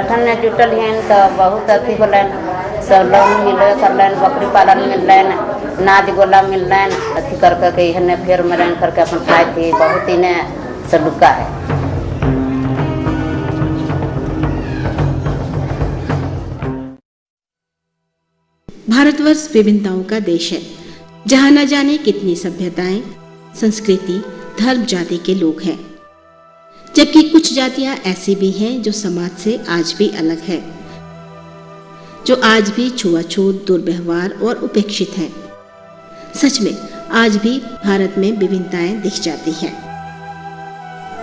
संगठन में जुटल हैं तो बहुत अथी होलन, सब लोन मिले करलन, बकरी पालन मिलन, नाच गोला मिलन, अथी करके इन्हें फेर मरन करके अपन खाए थे। बहुत इन्हें सलुका है। भारतवर्ष विभिन्नताओं का देश है, जहाँ न जाने कितनी सभ्यताएं, संस्कृति, धर्म, जाति के लोग हैं। जबकि कुछ जातियां ऐसी भी हैं जो समाज से आज भी अलग है, जो आज भी छुआछूत, दुर्व्यवहार और उपेक्षित हैं। सच में आज भी भारत में विभिन्नताएं दिख जाती हैं।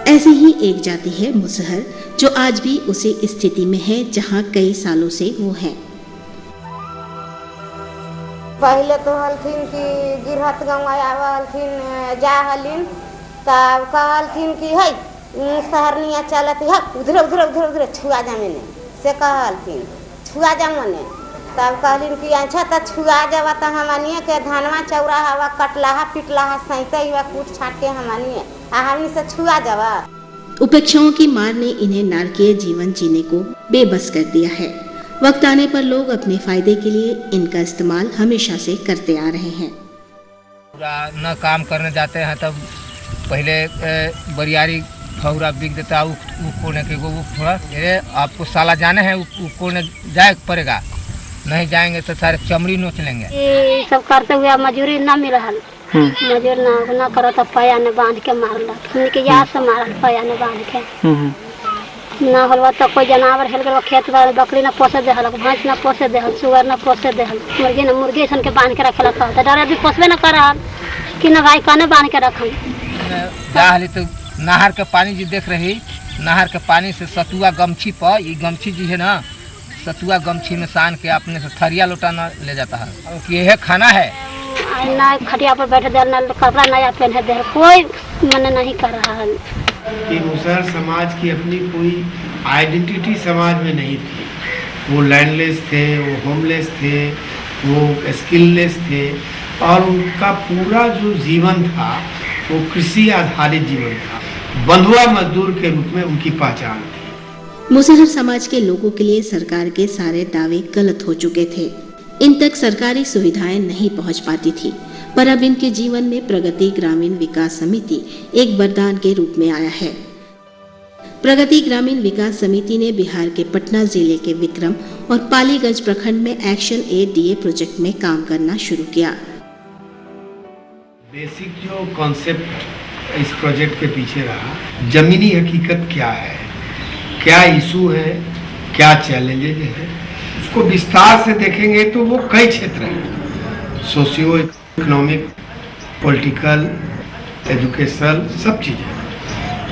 ऐसी ही एक जाति है मुसहर, जो आज भी उसी स्थिति में है जहां कई सालों से वो है। पहले तो हलथिन की गिरहत गाँव हलथिन जा हलिन, तब कहलथिन कि है सहरनिया चलत है, उधर उधर उधर उधर छुआ जा मैंने से कहलथिन छुआ जा मने। तब कहलिन कि अच्छा तो छुआ जावा तो हमनिए के धनवा चौरा हवा कटलाहा पिटलाहा सैते हुआ कूट छाट के हमनिए हमनी से छुआ जावा। उपेक्षाओं की मार ने इन्हें नारकीय जीवन जीने को बेबस कर दिया है। वक्त आने पर लोग अपने फायदे के लिए इनका इस्तेमाल हमेशा से करते आ रहे हैं। न काम करने जाते हैं तब पहले बरियारी फौरा बिक देता, कोने के वो थोड़ा अरे आपको साला जाने हैं, कोने जाए पड़ेगा, नहीं जाएंगे तो सारे चमड़ी नोच लेंगे। ये सब करते हुए मजूरी ना मिल रहा, मजूर ना करो तो पया ने बांध के मारल, के याद से मारल पया ने बांध के ना होलवा तो कोई जानवर हेल गए खेत में, बकरी ना पोसे दे, भैंस ना पोसे दे, सुअर ना पोसे दे, मुर्गी ना मुर्गी सन के बांध के रखे था। डर अभी पोसबे ना कर रहा कि ना भाई कने बांध के रखी। तो नहर के पानी जी देख रही, नहर के पानी से सतुआ गमछी पर, ये गमछी जी है ना, सतुआ गमछी में सान के अपने से थरिया लोटा न ले जाता है कि यह खाना है। ना खटिया पर बैठे दे, ना कपड़ा नया पहने दे, कोई मन नहीं कर रहा है। कि मुसहर समाज की अपनी कोई आइडेंटिटी समाज में नहीं थी। वो लैंडलेस थे, वो होमलेस थे, वो स्किललेस थे, और उनका पूरा जो जीवन था वो कृषि आधारित जीवन था। बंधुआ मजदूर के रूप में उनकी पहचान थी। मुसहर समाज के लोगों के लिए सरकार के सारे दावे गलत हो चुके थे। इन तक सरकारी सुविधाएं नहीं पहुंच पाती थी, पर अब इनके जीवन में प्रगति ग्रामीण विकास समिति एक वरदान के रूप में आया है। प्रगति ग्रामीण विकास समिति ने बिहार के पटना जिले के विक्रम और पालीगंज प्रखंड में एक्शन एड डीए प्रोजेक्ट में काम करना शुरू किया। बेसिक जो कॉन्सेप्ट इस प्रोजेक्ट के पीछे रहा, जमीनी हकीकत क्या है, क्या इशू है, क्या चैलेंजेज है, उसको विस्तार से देखेंगे तो वो कई क्षेत्र हैं, सोशियो इकोनॉमिक, पॉलिटिकल, एजुकेशनल, सब चीज़ें।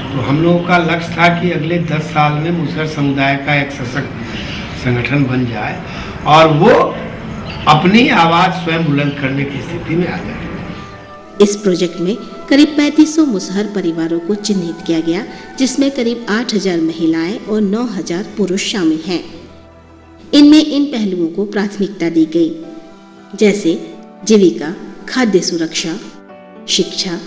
तो हम लोगों का लक्ष्य था कि अगले 10 साल में मुसहर समुदाय का एक सशक्त संगठन बन जाए और वो अपनी आवाज़ स्वयं बुलंद करने की स्थिति में आ जाए। इस प्रोजेक्ट में करीब 3500 मुसहर परिवारों को चिन्हित किया गया, जिसमें करीब 8000 महिलाएं और 9000 पुरुष शामिल हैं। इनमें इन पहलुओं को प्राथमिकता दी गई, जैसे जीविका, खाद्य सुरक्षा, शिक्षा,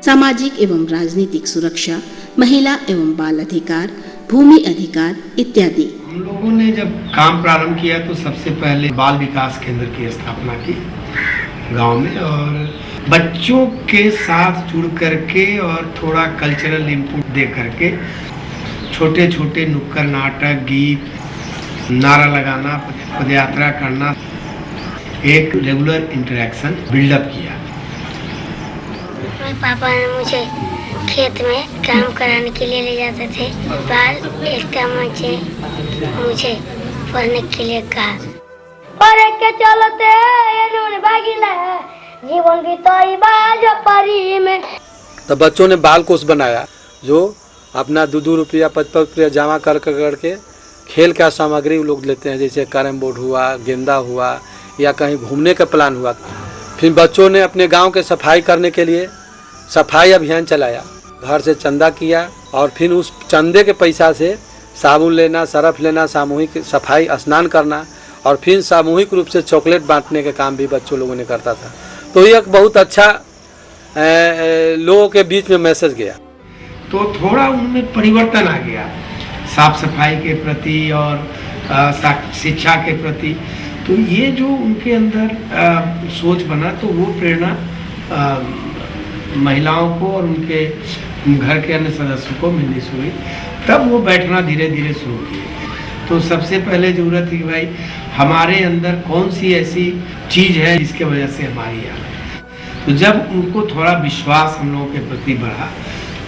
सामाजिक एवं राजनीतिक सुरक्षा, महिला एवं बाल अधिकार, भूमि अधिकार इत्यादि। हम लोगों ने जब काम प्रारंभ किया तो सबसे पहले बाल विकास केंद्र की स्थापना की गांव में, और बच्चों के साथ जुड़ करके और थोड़ा कल्चरल इनपुट दे करके छोटे छोटे नुक्कड़ नाटक, गीत, नारा लगाना, पदयात्रा करना, एक रेगुलर इंटरेक्शन बिल्डअप किया। पापा ने मुझे खेत में काम कराने के लिए ले जाते थे। बाल एकता मुझे पढ़ने के लिए कहा। पढ़ के चलते जीवन बीतई बाज परी में। तो बच्चों ने बाल कोष बनाया, जो अपना 2-2 रुपया 5-5 रुपया जमा करके खेल का सामग्री लोग लेते हैं, जैसे कैरम बोर्ड हुआ, गेंदा हुआ, या कहीं घूमने का प्लान हुआ। फिर बच्चों ने अपने गांव के सफाई करने के लिए सफाई अभियान चलाया, घर से चंदा किया और फिर उस चंदे के पैसा से साबुन लेना, सरफ लेना, सामूहिक सफाई, स्नान करना और फिर सामूहिक रूप से चॉकलेट बांटने का काम भी बच्चों लोगों ने करता था। तो ये एक बहुत अच्छा लोगों के बीच में मैसेज गया। तो थोड़ा उनमें परिवर्तन आ गया, साफ सफाई के प्रति और शिक्षा के प्रति। तो ये जो उनके अंदर सोच बना, तो वो प्रेरणा महिलाओं को और उनके घर के अन्य सदस्यों को मिलनी शुरू हुई। तब वो बैठना धीरे धीरे शुरू किए। तो सबसे पहले ज़रूरत थी कि भाई हमारे अंदर कौन सी ऐसी चीज़ है जिसके वजह से हमारी हालत है। तो जब उनको थोड़ा विश्वास हम लोगों के प्रति बढ़ा,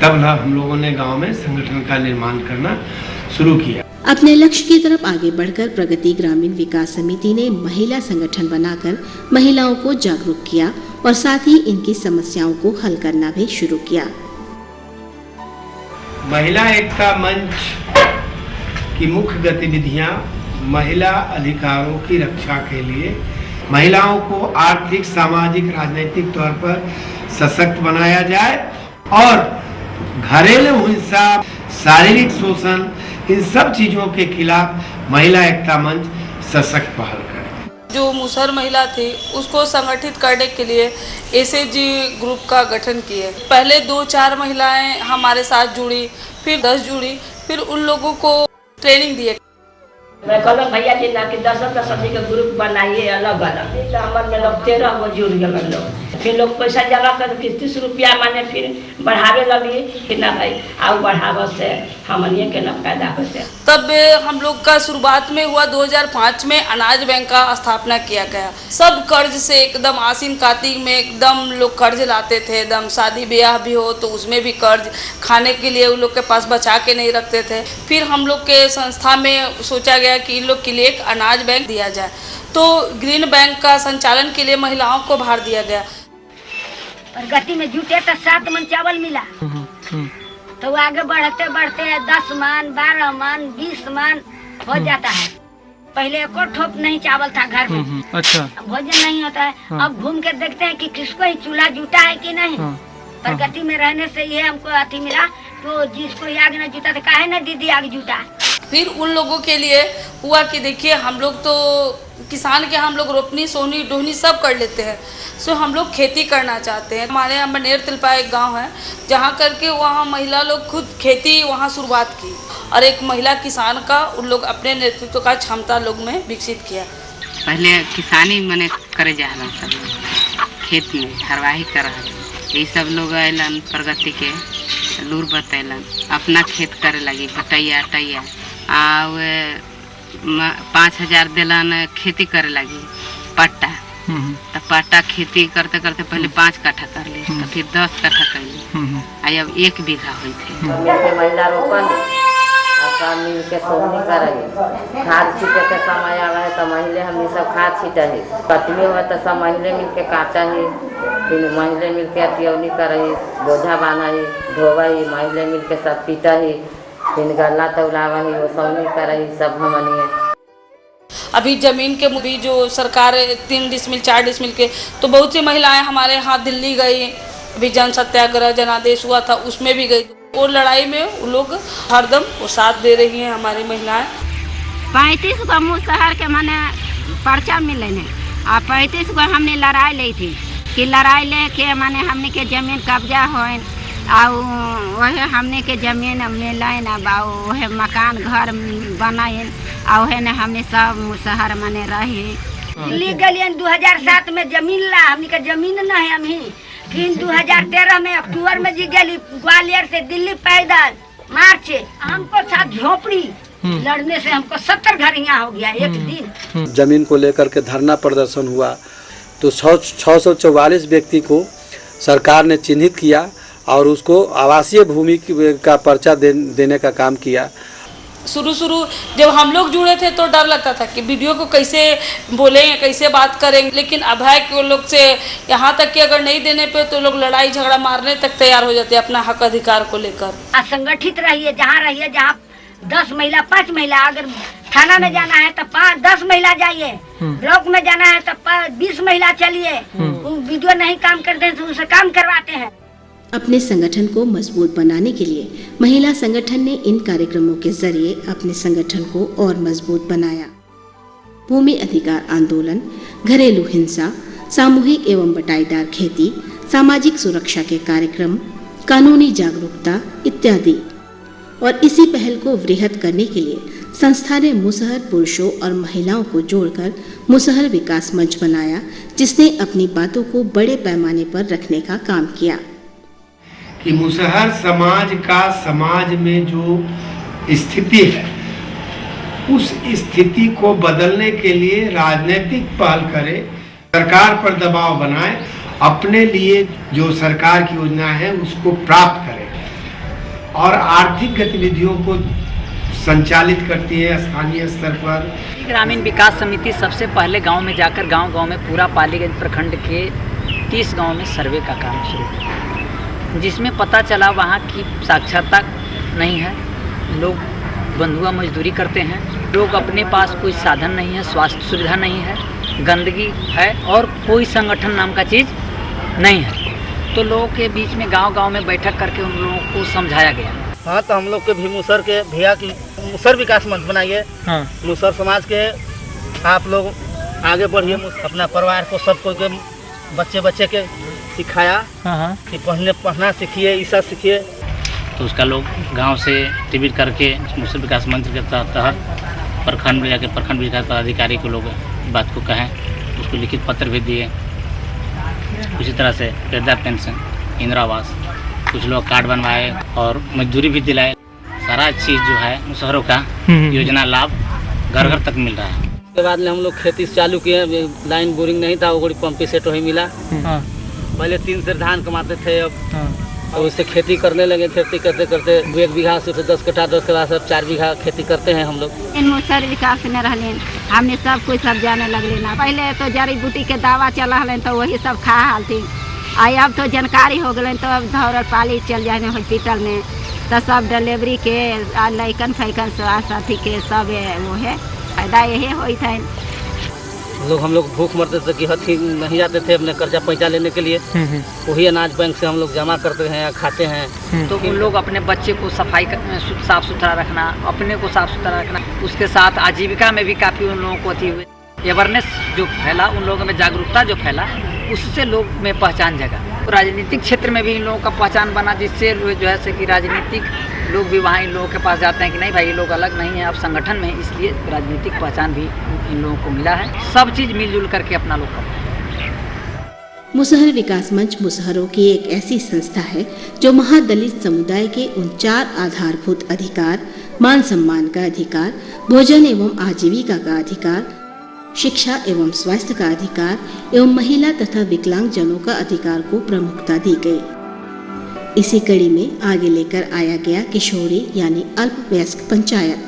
तब हम लोगों ने गांव में संगठन का निर्माण करना शुरू किया। अपने लक्ष्य की तरफ आगे बढ़कर प्रगति ग्रामीण विकास समिति ने महिला संगठन बनाकर महिलाओं को जागरूक किया और साथ ही इनकी समस्याओं को हल करना भी शुरू किया। महिला एकता मंच की मुख्य गतिविधियां महिला अधिकारों की रक्षा के लिए महिलाओं को आर्थिक, सामाजिक, राजनीतिक तौर पर सशक्त बनाया जाए और घरेलू हिंसा, शारीरिक शोषण, इन सब चीजों के खिलाफ महिला एकता मंच सशक्त पहल करे। जो मुसहर महिला थी उसको संगठित करने के लिए एसएचजी ग्रुप का गठन किए। पहले 2-4 महिलाएं हमारे साथ जुड़ी, फिर 10 जुड़ी, फिर उन लोगों को ट्रेनिंग दिए। मैं कहल भैया जी ना कि 10 के ग्रुप बनाइए अलग अलग। तो हमारे में लोग 13 गो जुड़ गए लोग। फिर लोग पैसा जमा कर 30 रुपया माने फिर बढ़ावे लगी कि ना भाई आओ बढ़ाव से हमनिए के ना फायदा हो से। तब हम लोग का शुरुआत में हुआ 2005 में अनाज बैंक का स्थापना किया गया। सब कर्ज से एकदम आसीन कार्तिक में एकदम लोग कर्ज लाते थे। एकदम शादी ब्याह भी हो तो उसमें भी कर्ज, खाने के लिए उन लोग के पास बचा के नहीं रखते थे। फिर हम लोग के संस्था में सोचा गया कि इन लोग के लिए एक अनाज बैंक दिया जाए। तो ग्रीन बैंक का संचालन के लिए महिलाओं को भार दिया गया। प्रगति में जुटे तो 7 मन चावल मिला। तो आगे बढ़ते बढ़ते 10 मन, 12 मन, 20 मन हो जाता है। पहले एको ठोप नहीं चावल था घर में। अच्छा, भोजन नहीं होता है। अब घूम के देखते हैं कि किसको ही चूल्हा जुटा है कि नहीं। प्रगति में रहने से ये हमको अति मिला। तो जिसको आग न जुटा तो काहे न दीदी आग जुटा। फिर उन लोगों के लिए हुआ कि देखिए हम लोग तो किसान के, हम लोग रोपनी, सोहनी, डोहनी सब कर लेते हैं। सो हम लोग खेती करना चाहते हैं। हमारे यहाँ बनेर तिलपा एक गांव है जहाँ करके वहाँ महिला लोग खुद खेती वहाँ शुरुआत की और एक महिला किसान का उन लोग अपने नेतृत्व का क्षमता लोग में विकसित किया। पहले किसानी मने करे जाला सब खेत में हरवाही कर रहा। ये सब लोग अलन प्रगति के लूर बतैलन, अपना खेत करे लगी बटैया टैया आ 5000 दिलन खेती करे लगी पट्टा। तो पट्टा खेती करते करते पहले 5 कट्ठा कर ली, तो फिर 10 कट्ठा कर ली। अब 1 बीघा हुई थी। महिला रोपन सब मिल के सोहनी करे। खाद छीटे के समय आवे है तो महिले हमनी सब खाद छीटे है। कटनी हुआ तो सब महिले मिल के काटे है, फिर महिले मिल के अतियौनी करे, बोझा बांधा है, ढोवा है, महिले मिल के सब पीटा है, फिर गल्ला तौलावा है, वो सोहनी करे सब हमनी। अभी जमीन के भी जो सरकार 3 डिसमिल 4 डिसमिल के, तो बहुत सी महिलाएं हमारे यहाँ दिल्ली गई। अभी जन सत्याग्रह जनादेश हुआ था उसमें भी गई। और लड़ाई में वो लोग हरदम वो साथ दे रही हैं हमारी महिलाएं। 35 गो मुसहर के माने पर्चा मिले ने आ 35 गो हमने लड़ाई ली थी कि लड़ाई लेके माने हमने के जमीन कब्जा होए आ वह हमने के जमीन मिले ना वह मकान घर बनाए आ वह ने हमने सब मुसहर माने रही। दिल्ली गलियन 2007 में जमीन ला हमने के जमीन न है। हम ही फिर 2013 में अक्टूबर में जी गली ग्वालियर से दिल्ली पैदल मार्च। हमको साथ झोपड़ी लड़ने से हमको 70 घर यहाँ हो गया एक दिन। जमीन को लेकर के धरना प्रदर्शन हुआ तो 644 व्यक्ति को सरकार ने चिन्हित किया और उसको आवासीय भूमि का पर्चा देने का काम किया। शुरू जब हम लोग जुड़े थे तो डर लगता था कि वीडियो को कैसे बोलेंगे, कैसे बात करेंगे। लेकिन अब है कि लोग से यहाँ तक कि अगर नहीं देने पे तो लोग लड़ाई झगड़ा मारने तक तैयार हो जाते हैं अपना हक अधिकार को लेकर। असंगठित रहिए, जहाँ रहिए, जहाँ 10 महिला 5 महिला, अगर थाना में जाना है तो 10 महिला जाइए, ब्लॉक में जाना है तो 20 महिला चलिए। वीडियो नहीं काम करते तो उनसे काम करवाते हैं। अपने संगठन को मजबूत बनाने के लिए महिला संगठन ने इन कार्यक्रमों के जरिए अपने संगठन को और मजबूत बनाया। भूमि अधिकार आंदोलन, घरेलू हिंसा, सामूहिक एवं बटाईदार खेती, सामाजिक सुरक्षा के कार्यक्रम, कानूनी जागरूकता इत्यादि। और इसी पहल को वृहद करने के लिए संस्था ने मुसहर पुरुषों और महिलाओं को जोड़कर मुसहर विकास मंच बनाया, जिसने अपनी बातों को बड़े पैमाने पर रखने का काम किया। कि मुसहर समाज का समाज में जो स्थिति है, उस स्थिति को बदलने के लिए राजनीतिक पहल करे, सरकार पर दबाव बनाए, अपने लिए जो सरकार की योजना है उसको प्राप्त करे और आर्थिक गतिविधियों को संचालित करती है स्थानीय स्तर पर। ग्रामीण विकास समिति सबसे पहले गांव में जाकर गांव-गांव में पूरा पालीगंज प्रखंड के 30 गांव में सर्वे का काम शुरू किया, जिसमें पता चला वहां की साक्षरता नहीं है, लोग बंधुआ मजदूरी करते हैं, लोग अपने पास कोई साधन नहीं है, स्वास्थ्य सुविधा नहीं है, गंदगी है और कोई संगठन नाम का चीज़ नहीं है। तो लोगों के बीच में गांव-गांव में बैठक करके उन लोगों को समझाया गया। हाँ, तो हम लोग के भी मुसहर के भैया की मुसहर विकास मंच बनाइए। हाँ। मुसहर समाज के आप लोग आगे बढ़िए, अपना परिवार को सबको के बच्चे के सिखाया। हाँ। कि पढ़ना सीखिए, ईसा सीखिए। तो उसका लोग गांव से टिबिट करके मुसहर विकास मंच के तहत प्रखंड में जाकर प्रखंड विकास पदाधिकारी को लोग बात को कहें, उसको लिखित पत्र भी दिए। उसी तरह से वृद्धा पेंशन, इंदिरा आवास, कुछ लोग कार्ड बनवाए और मजदूरी भी दिलाए। सारा चीज़ जो है मुसहरों का योजना लाभ घर घर तक मिल रहा है। उसके बाद हम लोग खेती चालू किए, लाइन बोरिंग नहीं था, वो पंप सेट वही मिला। पहले 3 से धान कमाते थे, अब उससे खेती करने लगे। खेती करते करते 1 बीघा से 10 कट्ठा सब 4 बीघा खेती करते हैं हम लोग। इन मुसहर विकास में रहले हमने सब कुछ सब जाने लगले ना। पहले तो जड़ी बूटी के दावा चला हलन तो वही सब खा हालती। अब तो जानकारी हो गए तो अब धौर पाली चल जाए हॉस्पिटल में तो सब डिलीवरी के लैकन फैकन साथी के सब वो है फायदा यही होता है। हम लोग भूख मरते थे कि हथी नहीं जाते थे अपने कर्जा पैसा लेने के लिए, वही अनाज बैंक से हम लोग जमा करते हैं या खाते हैं। तो उन लोग अपने बच्चे को साफ सुथरा रखना, अपने को साफ सुथरा रखना, उसके साथ आजीविका में भी काफ़ी उन लोगों को अति हुए अवेयरनेस जो फैला, उन लोगों में जागरूकता जो फैला, उससे लोग में पहचान जगा। तो राजनीतिक क्षेत्र में भी इन लोगों का पहचान बना, जिससे जो है कि राजनीतिक लोग भी वहाँ इन लोगों के पास जाते हैं कि नहीं भाई ये लोग अलग नहीं है, अब संगठन में, इसलिए राजनीतिक पहचान भी इन लोगों को मिला है। सब चीज़ मिलजुल करके अपना लोग करते हैं। मुसहर विकास मंच मुसहरों की एक ऐसी संस्था है जो महादलित समुदाय के उन 4 आधारभूत अधिकार, मान सम्मान का अधिकार, भोजन एवं आजीविका का अधिकार, शिक्षा एवं स्वास्थ्य का अधिकार एवं महिला तथा विकलांग जनों का अधिकार को प्रमुखता दी गई। इसी कड़ी में आगे लेकर आया गया किशोरी यानी अल्पवयस्क पंचायत।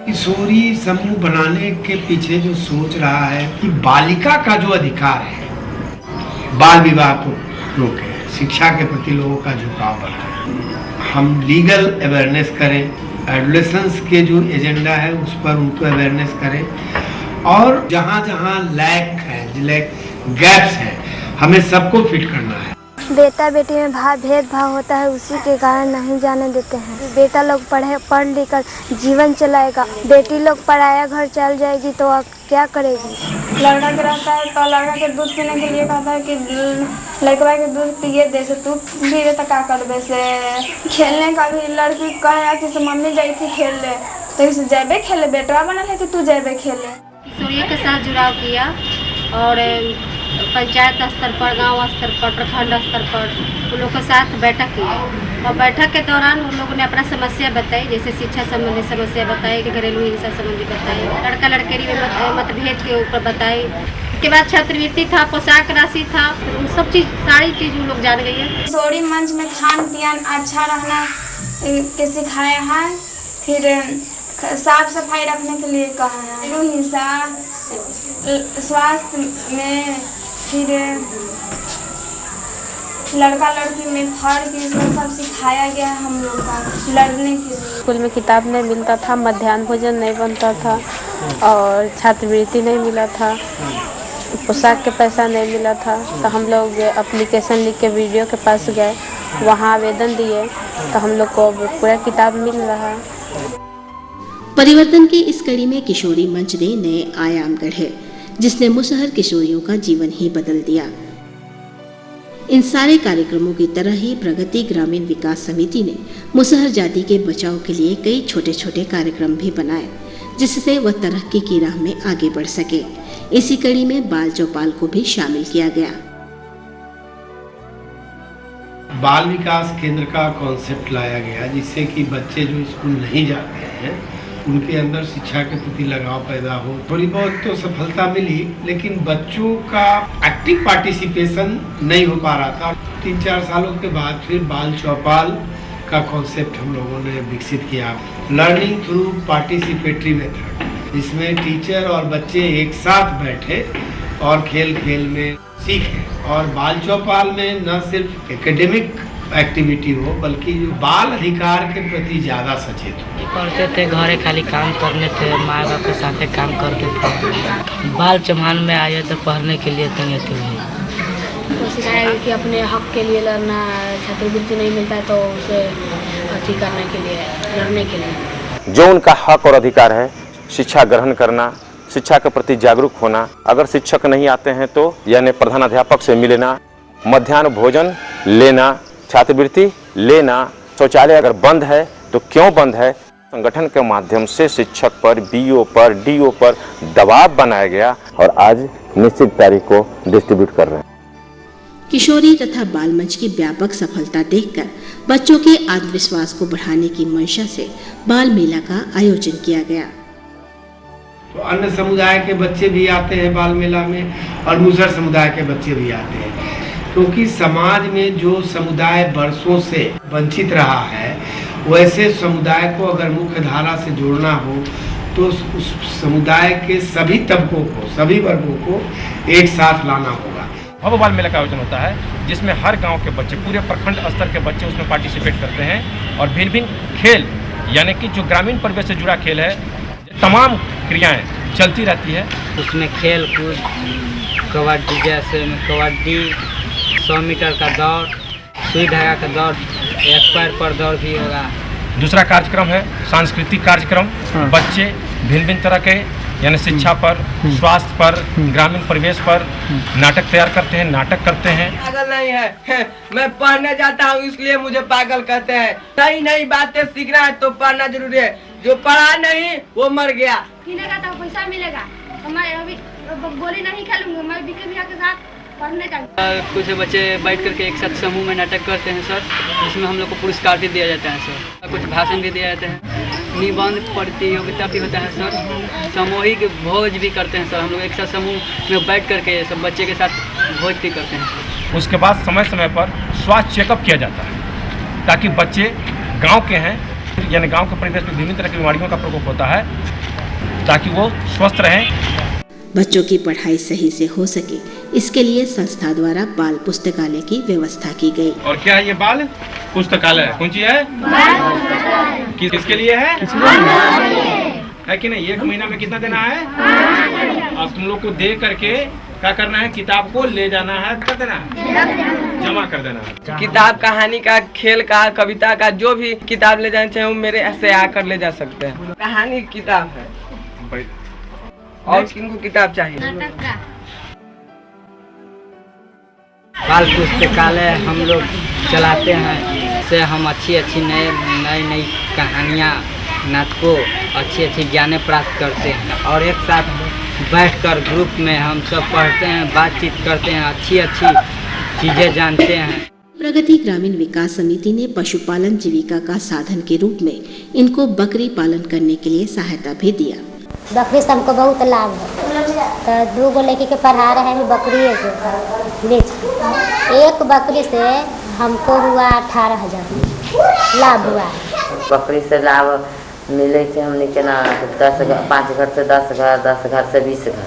किशोरी समूह बनाने के पीछे जो सोच रहा है कि बालिका का जो अधिकार है, बाल विवाह को रोके, शिक्षा के प्रति लोगों का झुकाव बढ़ाए, हम लीगल अवेयरनेस करें, एडोलेसेंस के जो एजेंडा है उस पर उनको अवेयरनेस करें, और जहाँ जहाँ लैक है, गैप्स हैं, हमें सबको फिट करना है। बेटा बेटी में भेदभाव होता है, उसी के कारण नहीं जाने देते हैं। बेटा लोग पढ़ लिख कर जीवन चलाएगा, बेटी लोग पराया घर चल जाएगी तो क्या करेगी। लड़का के रहता है तो लड़का के दूध पीने के लिए कहता है कि लड़का के दूध पिए दे से तू पीए तो क्या करबे से। खेलने का भी लड़की कहे कि से मम्मी जाई थी खेल ले तो इसे जाबे खेले, बेटा बना है कि तू जाबे खेले। किशोरियों के साथ जुड़ाव किया और पंचायत स्तर पर, गांव स्तर पर, प्रखंड स्तर पर उन लोगों के साथ बैठक की और बैठक के दौरान उन लोगों ने अपना समस्या बताई, जैसे शिक्षा संबंधी समस्या बताई, घरेलू हिंसा संबंधी बताई, लड़का लड़केरी में मतभेद के ऊपर बताई। इसके बाद छात्रवृत्ति था, पोशाक राशि था, सब चीज़ सारी चीज़ उन लोग जान गई है। किशोरी मंच में खान पियान अच्छा रहना के सिखाया है, फिर साफ सफाई रखने के लिए कहा है, घरेलू हिंसा, स्वास्थ्य में, फिर लड़का लड़की में फर्क, इसमें सब सिखाया गया है हम लोग का लड़ने के लिए। स्कूल में किताब नहीं मिलता था, मध्याह्न भोजन नहीं बनता था और छात्रवृत्ति नहीं मिला था, पोशाक के पैसा नहीं मिला था। तो हम लोग एप्लीकेशन लिख के वीडियो के पास गए, वहाँ आवेदन दिए तो हम लोग को पूरा किताब मिल रहा है। परिवर्तन की इस कड़ी में किशोरी मंच ने नए आयाम गढ़े, जिसने मुसहर किशोरियों का जीवन ही बदल दिया। इन सारे कार्यक्रमों की तरह ही प्रगति ग्रामीण विकास समिति ने मुसहर जाति के बचाव के लिए कई छोटे छोटे कार्यक्रम भी बनाए, जिससे वह तरक्की की राह में आगे बढ़ सके। इसी कड़ी में बाल चौपाल को भी शामिल किया गया। बाल विकास केंद्र का कॉन्सेप्ट लाया गया, जिससे कि बच्चे जो स्कूल नहीं जाते हैं उनके अंदर शिक्षा के प्रति लगाव पैदा हो। थोड़ी बहुत तो सफलता मिली, लेकिन बच्चों का एक्टिव पार्टिसिपेशन नहीं हो पा रहा था। 3-4 सालों के बाद फिर बाल चौपाल का कॉन्सेप्ट हम लोगों ने विकसित किया, लर्निंग थ्रू पार्टिसिपेटरी मेथड, जिसमें टीचर और बच्चे एक साथ बैठे और खेल खेल में सीखें। और बाल चौपाल में न सिर्फ एकेडमिक एक्टिविटी हो, बल्कि जो बाल अधिकार के प्रति ज़्यादा सचेत हो। पढ़ते थे, घरे खाली काम करने थे, माँ बाप के साथ काम करते थे। बाल चौपाल में आए तो पढ़ने के लिए तैयार थे। कोशिश है कि अपने हक के लिए लड़ना, छात्रवृत्ति नहीं मिलता है तो उसे अथी करने के लिए, लड़ने के लिए। जो उनका हक और अधिकार है, शिक्षा ग्रहण करना, शिक्षा के प्रति जागरूक होना। अगर शिक्षक नहीं आते हैं तो यानी प्रधानाध्यापक से मिलना, मध्याह्न भोजन लेना, छात्रवृत्ति लेना, शौचालय अगर बंद है तो क्यों बंद है, संगठन के माध्यम से शिक्षक पर, बीओ पर, डीओ पर दबाव बनाया गया और आज निश्चित तारीख को डिस्ट्रीब्यूट कर रहे हैं। किशोरी तथा बाल मंच की व्यापक सफलता देखकर बच्चों के आत्मविश्वास को बढ़ाने की मंशा से बाल मेला का आयोजन किया गया। तो अन्य समुदाय के बच्चे भी आते हैं बाल मेला में और मुसहर समुदाय के बच्चे भी आते हैं, क्योंकि समाज में जो समुदाय वर्षों से वंचित रहा है, वैसे समुदाय को अगर मुख्य धारा से जोड़ना हो तो उस समुदाय के सभी तबकों को, सभी वर्गों को एक साथ लाना होगा। भव्य बाल मेला का आयोजन होता है, जिसमें हर गांव के बच्चे, पूरे प्रखंड स्तर के बच्चे उसमें पार्टिसिपेट करते हैं और भिन्न भिन्न खेल, यानी कि जो ग्रामीण परिवेश से जुड़ा खेल है, तमाम क्रियाएं चलती रहती है। उसमें खेल कूद, कबड्डी, जैसे कबड्डी, 100 मीटर का दौड़, सुई धागा का दौड़, एक पैर पर दौड़ भी होगा। दूसरा कार्यक्रम है सांस्कृतिक कार्यक्रम। बच्चे भिन्न भिन्न तरह के, यानी शिक्षा पर, स्वास्थ्य पर, ग्रामीण परिवेश पर नाटक तैयार करते हैं, नाटक करते हैं। पागल नहीं है, मैं पढ़ने जाता हूँ इसलिए मुझे पागल कहते हैं। नई नई बातें सीखना है तो पढ़ना जरूरी है, जो पढ़ा नहीं वो मर गया। खेलेगा तो पैसा मिलेगा, तो मैं अभी गोली नहीं खेलूंगा, मैं बीके भैया के साथ पढ़ने जाऊंगा। कुछ बच्चे बैठ करके एक साथ समूह में नाटक करते हैं सर, जिसमें हम लोग को पुरस्कार भी दिया जाता है सर, कुछ भाषण भी दिया जाता है, निबंध प्रतियोगिता भी होता है सर, सामूहिक भोज भी करते हैं सर। हम लोग एक साथ समूह में बैठ करके सब बच्चे के साथ भोज भी करते हैं। उसके बाद समय समय पर स्वास्थ्य चेकअप किया जाता है, ताकि बच्चे गाँव के हैं, यानी गांव के परिवेश में विभिन्न तरह की बीमारियों का प्रकोप होता है, ताकि वो स्वस्थ रहें। बच्चों की पढ़ाई सही से हो सके, इसके लिए संस्था द्वारा बाल पुस्तकालय की व्यवस्था की गई। और क्या है ये बाल पुस्तकालय कौन सी है? किसके लिए है कि नहीं? 1 महीना में कितना देना है? अब तुम लोग को दे करके क्या करना है? किताब को ले जाना है, कर देना है, जमा कर देना है। किताब, कहानी का, खेल का, कविता का, जो भी किताब ले जाना चाहे वो मेरे ऐसे आकर ले जा सकते हैं। कहानी की किताब है और किनको किताब चाहिए? बाल पुस्तकालय हम लोग चलाते हैं, से हम अच्छी नई कहानियाँ, नाटकों, अच्छी ज्ञानें प्राप्त करते हैं और एक साथ बैठकर ग्रुप में हम सब पढ़ते हैं, बातचीत करते हैं, अच्छी चीज़ें जानते हैं। प्रगति ग्रामीण विकास समिति ने पशुपालन जीविका का साधन के रूप में इनको बकरी पालन करने के लिए सहायता भी दिया। बकरी से हमको बहुत लाभ है, तो 2 लड़की के पढ़ा रहे हैं बकरी बेच। एक बकरी से हमको हुआ 18,000 लाभ हुआ। बकरी से लाभ मिले थे हमने के ना 5 घर से 10 घर, 10 घर से 20 घर।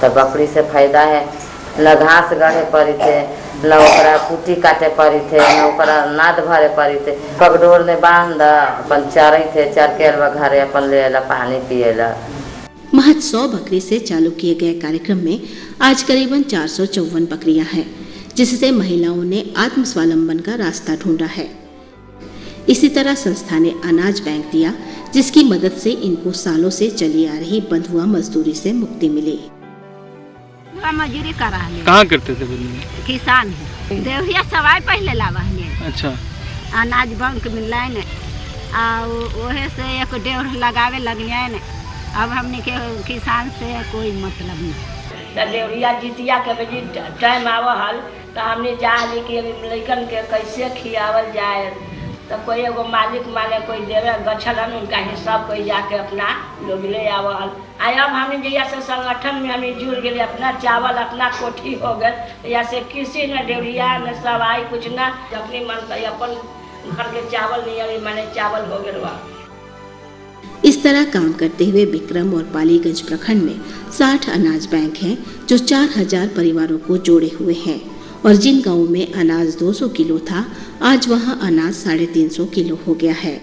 तो बकरी से फायदा है, न घास गढ़े पड़ी थे, न ओकरा कुटी काटे पड़ी थे, न ओकरा नाद भरे पड़ी थे। पगडोर में बांध अपन चरे थे, चर के घरे अपन ले ला पानी पिएला। महज 100 बकरी से चालू किए गए कार्यक्रम में आज करीबन 454 बकरियां हैं, जिससे महिलाओं ने आत्मस्वावलंबन का रास्ता ढूंढा है। इसी तरह संस्था ने अनाज बैंक दिया, जिसकी मदद से इनको सालों से चली आ रही बंधुआ मजदूरी से मुक्ति मिली। बंधुआ मजूरी कर रहा है। कहाँ करते थे बंधुआ? किसान है। देवहिया सवाई पहले लावा है। अच्छा। अनाज बैंक मिल रहा है वहे से एक डेढ़ लगावे लगिया ने। अब हमने के किसान से कोई मतलब नहीं। देवरिया जितिया के बजी टाइम आवा हल तो हमने जाने कि लड़कन के कैसे खियावल जाए। तो कोई एगो मालिक माने कोई देवे गछलन उनका हिसाब कोई जाके अपना लोग ले आवल। अब हमने जैया से संगठन में हमें जुड़ गए, अपना चावल अपना कोठी हो गए। या से किसी न डेवरिया न सवाई कुछ न अपनी मन का अपन घर के चावल नहीं माने चावल हो गए। इस तरह काम करते हुए विक्रम और पालीगंज प्रखंड में 60 अनाज बैंक हैं जो 4000 परिवारों को जोड़े हुए हैं और जिन गांवों में अनाज 200 किलो था आज वहां अनाज 350 किलो हो गया है।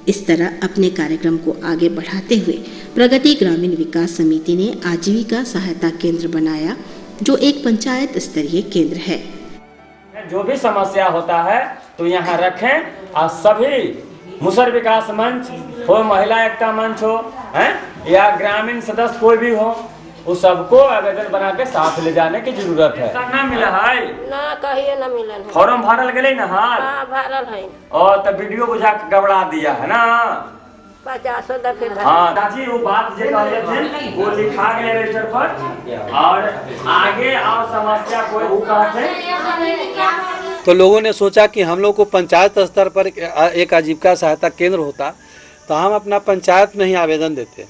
इस तरह अपने कार्यक्रम को आगे बढ़ाते हुए प्रगति ग्रामीण विकास समिति ने आजीविका सहायता केंद्र बनाया जो एक पंचायत स्तरीय केंद्र है। जो भी समस्या होता है तो यहाँ रखें और सभी मुसर विकास मंच हो, महिला एकता मंच हो हैं या ग्रामीण सदस्य कोई भी हो, उस सबको आवेदन बना के साथ ले जाने की जरूरत है। ना मिला है ना कहिए ना मिला है। फॉर्म भरल गए ना? हाँ भरल है। और तब वीडियो बुझा के गबड़ा दिया है ना 50 दफे। हाँ दादी वो बात जो कहले थे वो लिखा गया रजिस्टर पर और आगे और समस्या कोई वो कहते। तो लोगों ने सोचा कि हम लोग को पंचायत स्तर पर एक आजीविका सहायता केंद्र होता तो हम अपना पंचायत में ही आवेदन देते।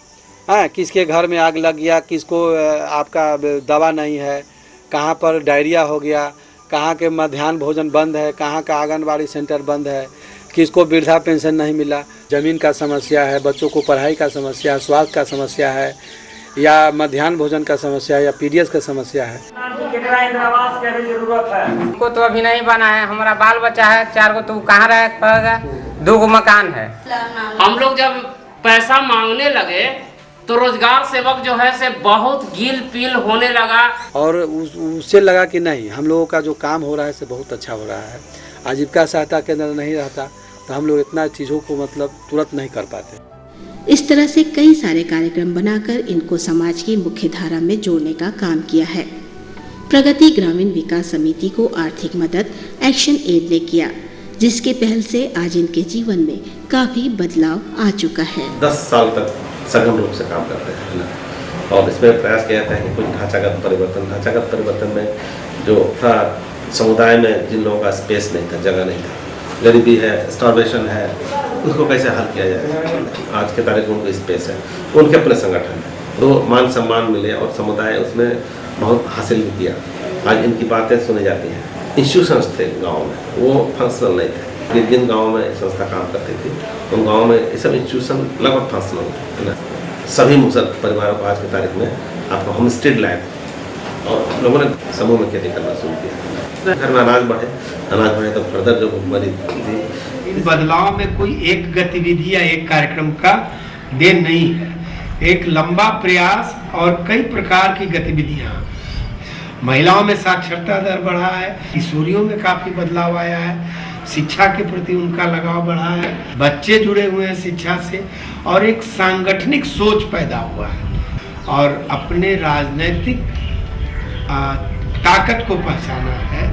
हाँ, किसके घर में आग लग गया, किसको आपका दवा नहीं है, कहाँ पर डायरिया हो गया, कहाँ के मध्याह्न भोजन बंद है, कहाँ का आंगनबाड़ी सेंटर बंद है, किसको वृद्धा पेंशन नहीं मिला, ज़मीन का समस्या है, बच्चों को पढ़ाई का समस्या, स्वास्थ्य का समस्या है या मध्याह्न भोजन का समस्या है या पीडीएस का समस्या है। को तो अभी नहीं बना है, हमारा बाल बच्चा है 4 गो, तो कहाँ रह पाएगा? 2 गो मकान है। हम लोग जब पैसा मांगने लगे तो रोजगार सेवक जो है से बहुत गिल पिल होने लगा और उससे लगा कि नहीं, हम लोगों का जो काम हो रहा है से बहुत अच्छा हो रहा है। आजीविका सहायता केंद्र नहीं रहता तो हम लोग इतना चीज़ों को मतलब तुरंत नहीं कर पाते। इस तरह से कई सारे कार्यक्रम बनाकर इनको समाज की मुख्य धारा में जोड़ने का काम किया है। प्रगति ग्रामीण विकास समिति को आर्थिक मदद एक्शन एड ने किया, जिसके पहल से आज इनके जीवन में काफी बदलाव आ चुका है। 10 साल तक सघन रूप से काम करते हैं ना, और इसमें प्रयास किया जाता है कि कुछ ढांचागत परिवर्तन में जो था समुदाय में जिन लोगों का स्पेस नहीं था, जगह नहीं था, गरीबी है, स्टार्वेशन है, उसको कैसे हल किया जाए। आज के तारीख में उनको स्पेस है, उनके अपने संगठन है, तो मान सम्मान मिले और समुदाय उसमें बहुत हासिल भी किया। आज इनकी बातें सुनी जाती हैं। इंस्टीट्यूशंस थे गाँव में, वो फंक्शनल नहीं थे। जिन गाँव में संस्था काम करती थी उन गाँव में ये सब इंस्टीट्यूशन लगभग फंक्शनल है ना। सभी मुसल परिवारों को आज की तारीख में आपको होम स्टेड लैंड और लोगों ने समूह में खेती करना शुरू किया। घर में अनाज बढ़े तो फर्दर जो भुखमरी थी। इन बदलाव में कोई एक गतिविधि या एक कार्यक्रम का देन नहीं है, एक लंबा प्रयास और कई प्रकार की गतिविधियां। महिलाओं में साक्षरता दर बढ़ा है, किशोरियों में काफी बदलाव आया है, शिक्षा के प्रति उनका लगाव बढ़ा है, बच्चे जुड़े हुए हैं शिक्षा से और एक सांगठनिक सोच पैदा हुआ है और अपने राजनीतिक ताकत को पहचाना है,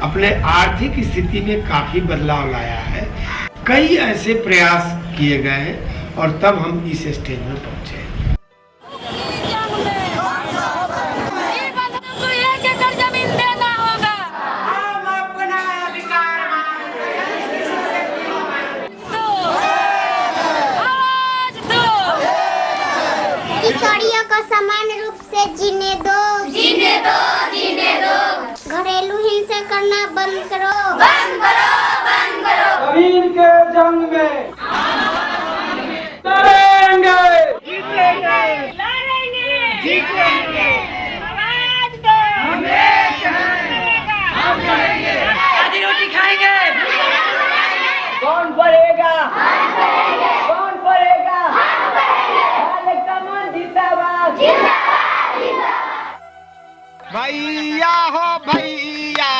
अपने आर्थिक स्थिति में काफी बदलाव लाया है। कई ऐसे प्रयास किए गए हैं और तब हम इस स्टेज में पहुंचे। किशोरियों को समान रूप से जीने दो, जीने दो, जीने दो। घरेलू हिंसा करना बंद करो, बंद करो, बंद करो। जमीन के जंग में लड़ेंगे, जीतेंगे, लड़ेंगे, जीतेंगे। आवाज दो, हम लड़ेंगे, आधी रोटी खाएंगे। कौन पढ़ेगा? कौन पढ़ेगा? भैया हो भैया।